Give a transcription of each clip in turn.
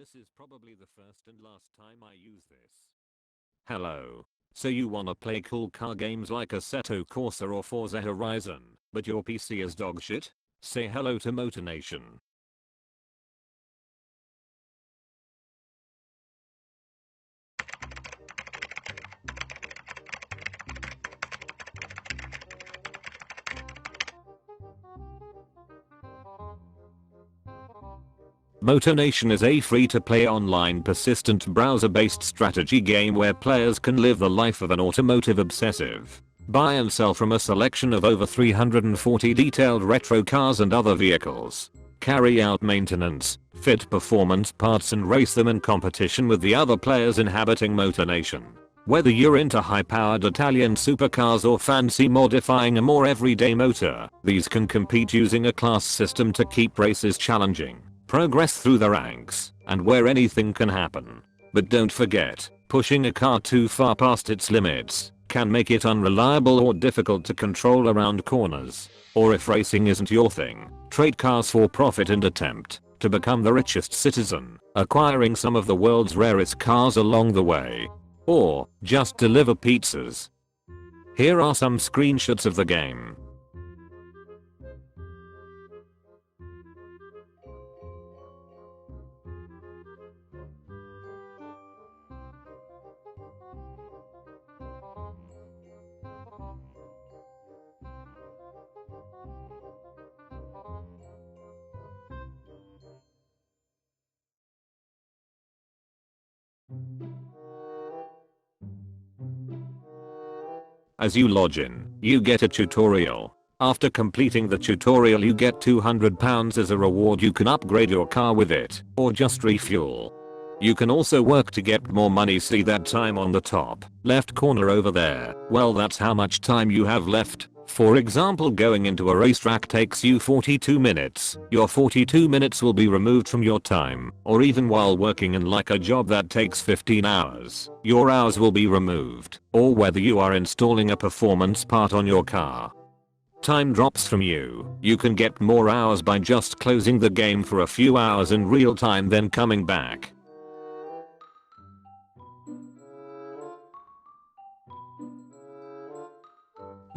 This is probably the first and last time I use this. Hello. So you wanna play cool car games like Assetto Corsa or Forza Horizon, but your PC is dog shit? Say hello to MotorNation. MotorNation is a free-to-play online persistent browser-based strategy game where players can live the life of an automotive obsessive. Buy and sell from a selection of over 340 detailed retro cars and other vehicles. Carry out maintenance, fit performance parts and race them in competition with the other players inhabiting MotorNation. Whether you're into high-powered Italian supercars or fancy modifying a more everyday motor, these can compete using a class system to keep races challenging. Progress through the ranks, and where anything can happen. But don't forget, pushing a car too far past its limits can make it unreliable or difficult to control around corners. Or if racing isn't your thing, trade cars for profit and attempt to become the richest citizen, acquiring some of the world's rarest cars along the way. Or just deliver pizzas. Here are some screenshots of the game. As you log in, you get a tutorial. After completing the tutorial you get £200 as a reward. You can upgrade your car with it, or just refuel. You can also work to get more money. See that time on the top left corner over there? Well, that's how much time you have left. For example, going into a racetrack takes you 42 minutes. Your 42 minutes will be removed from your time, or even while working in like a job that takes 15 hours, your hours will be removed, or whether you are installing a performance part on your car. Time drops from you. You can get more hours by just closing the game for a few hours in real time then coming back.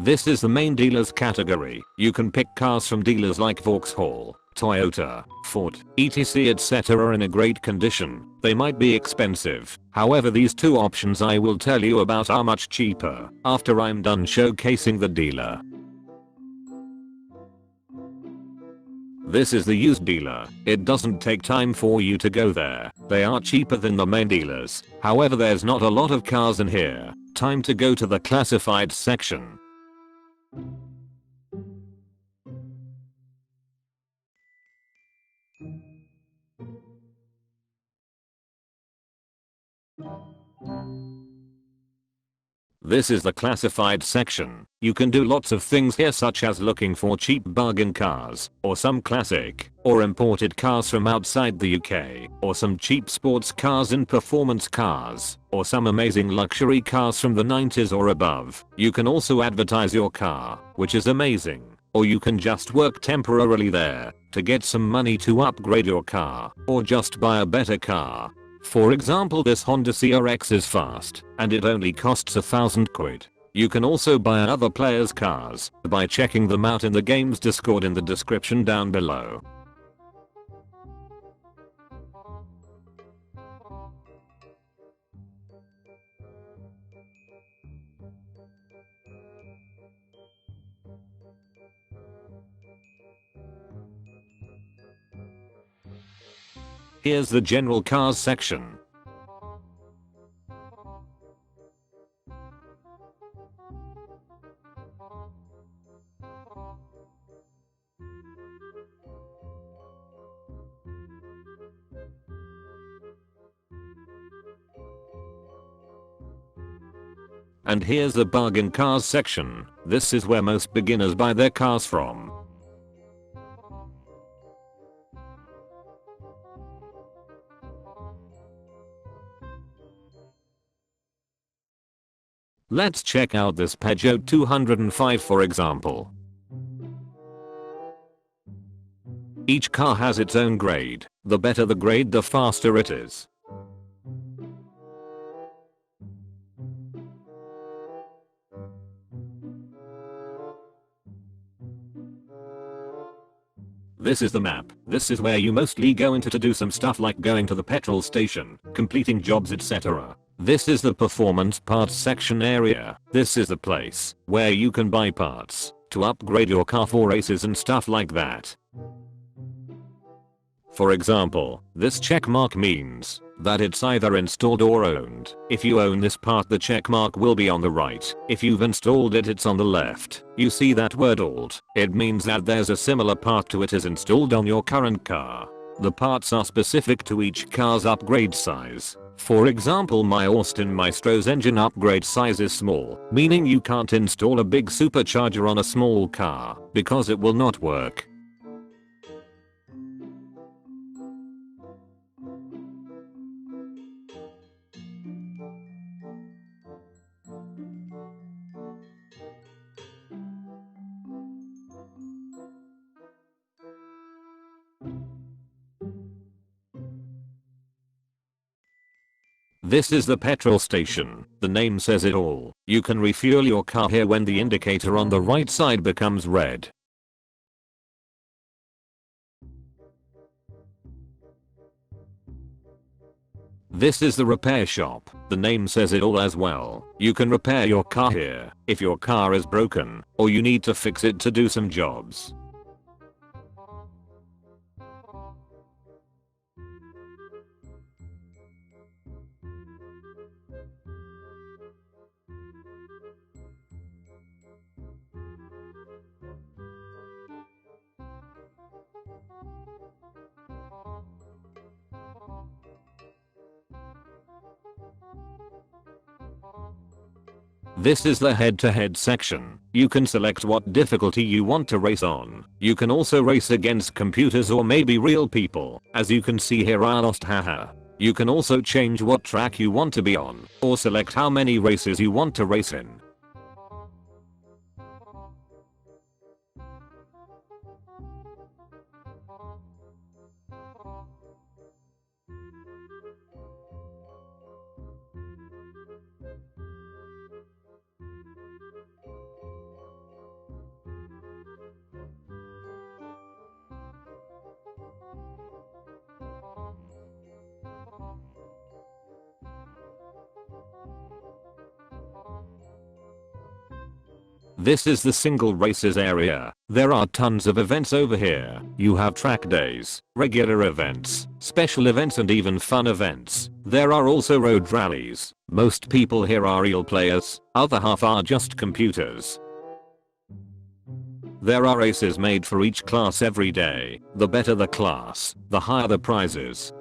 This is the main dealers category. You can pick cars from dealers like Vauxhall, Toyota, Ford, etc etc in a great condition. They might be expensive. However, these two options I will tell you about are much cheaper after I'm done showcasing the dealer. This is the used dealer. It doesn't take time for you to go there. They are cheaper than the main dealers. However, there's not a lot of cars in here. Time to go to the classified section. This is the classified section. You can do lots of things here, such as looking for cheap bargain cars, or some classic or imported cars from outside the UK, or some cheap sports cars and performance cars, or some amazing luxury cars from the 90s or above. You can also advertise your car, which is amazing, or you can just work temporarily there to get some money to upgrade your car, or just buy a better car. For example, this Honda CRX is fast, and it only costs £1,000. You can also buy other players' cars by checking them out in the game's Discord in the description down below. Here's the general cars section. And here's the bargain cars section. This is where most beginners buy their cars from. Let's check out this Peugeot 205 for example. Each car has its own grade. The better the grade, the faster it is. This is the map. This is where you mostly go into to do some stuff like going to the petrol station, completing jobs, etc. This is the performance parts section area. This is the place where you can buy parts to upgrade your car for races and stuff like that. For example, this check mark means that it's either installed or owned. If you own this part, the check mark will be on the right. If you've installed it, it's on the left. You see that word old? It means that there's a similar part to it is installed on your current car. The parts are specific to each car's upgrade size. For example, my Austin Maestro's engine upgrade size is small, meaning you can't install a big supercharger on a small car because it will not work. This is the petrol station. The name says it all. You can refuel your car here when the indicator on the right side becomes red. This is the repair shop. The name says it all as well. You can repair your car here if your car is broken or you need to fix it to do some jobs. This is the head-to-head section. You can select what difficulty you want to race on. You can also race against computers or maybe real people. As you can see here, I lost, haha. You can also change what track you want to be on, or select how many races you want to race in. This is the single races area. There are tons of events over here. You have track days, regular events, special events and even fun events. There are also road rallies. Most people here are real players, other half are just computers. There are races made for each class every day. The better the class, the higher the prizes.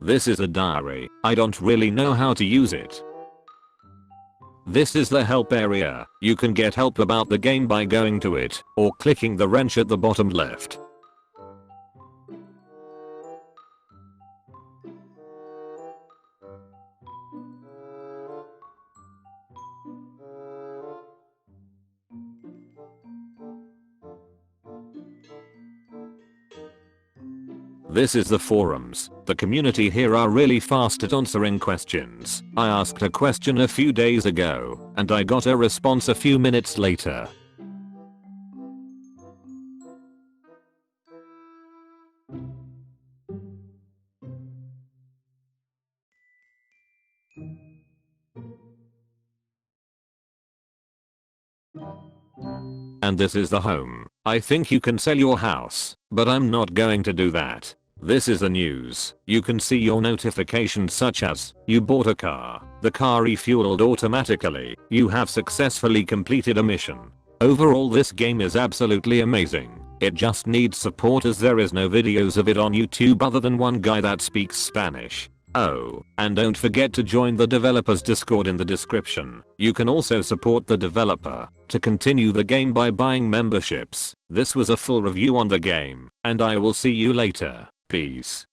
This is a diary. I don't really know how to use it. This is the help area. You can get help about the game by going to it or clicking the wrench at the bottom left. This is the forums. The community here are really fast at answering questions. I asked a question a few days ago, and I got a response a few minutes later. And this is the home. I think you can sell your house, but I'm not going to do that. This is the news. You can see your notifications such as, you bought a car, the car refueled automatically, you have successfully completed a mission. Overall, this game is absolutely amazing. It just needs support as there is no videos of it on YouTube other than one guy that speaks Spanish. Oh, and don't forget to join the developers Discord in the description. You can also support the developer to continue the game by buying memberships. This was a full review on the game, and I will see you later. Peace.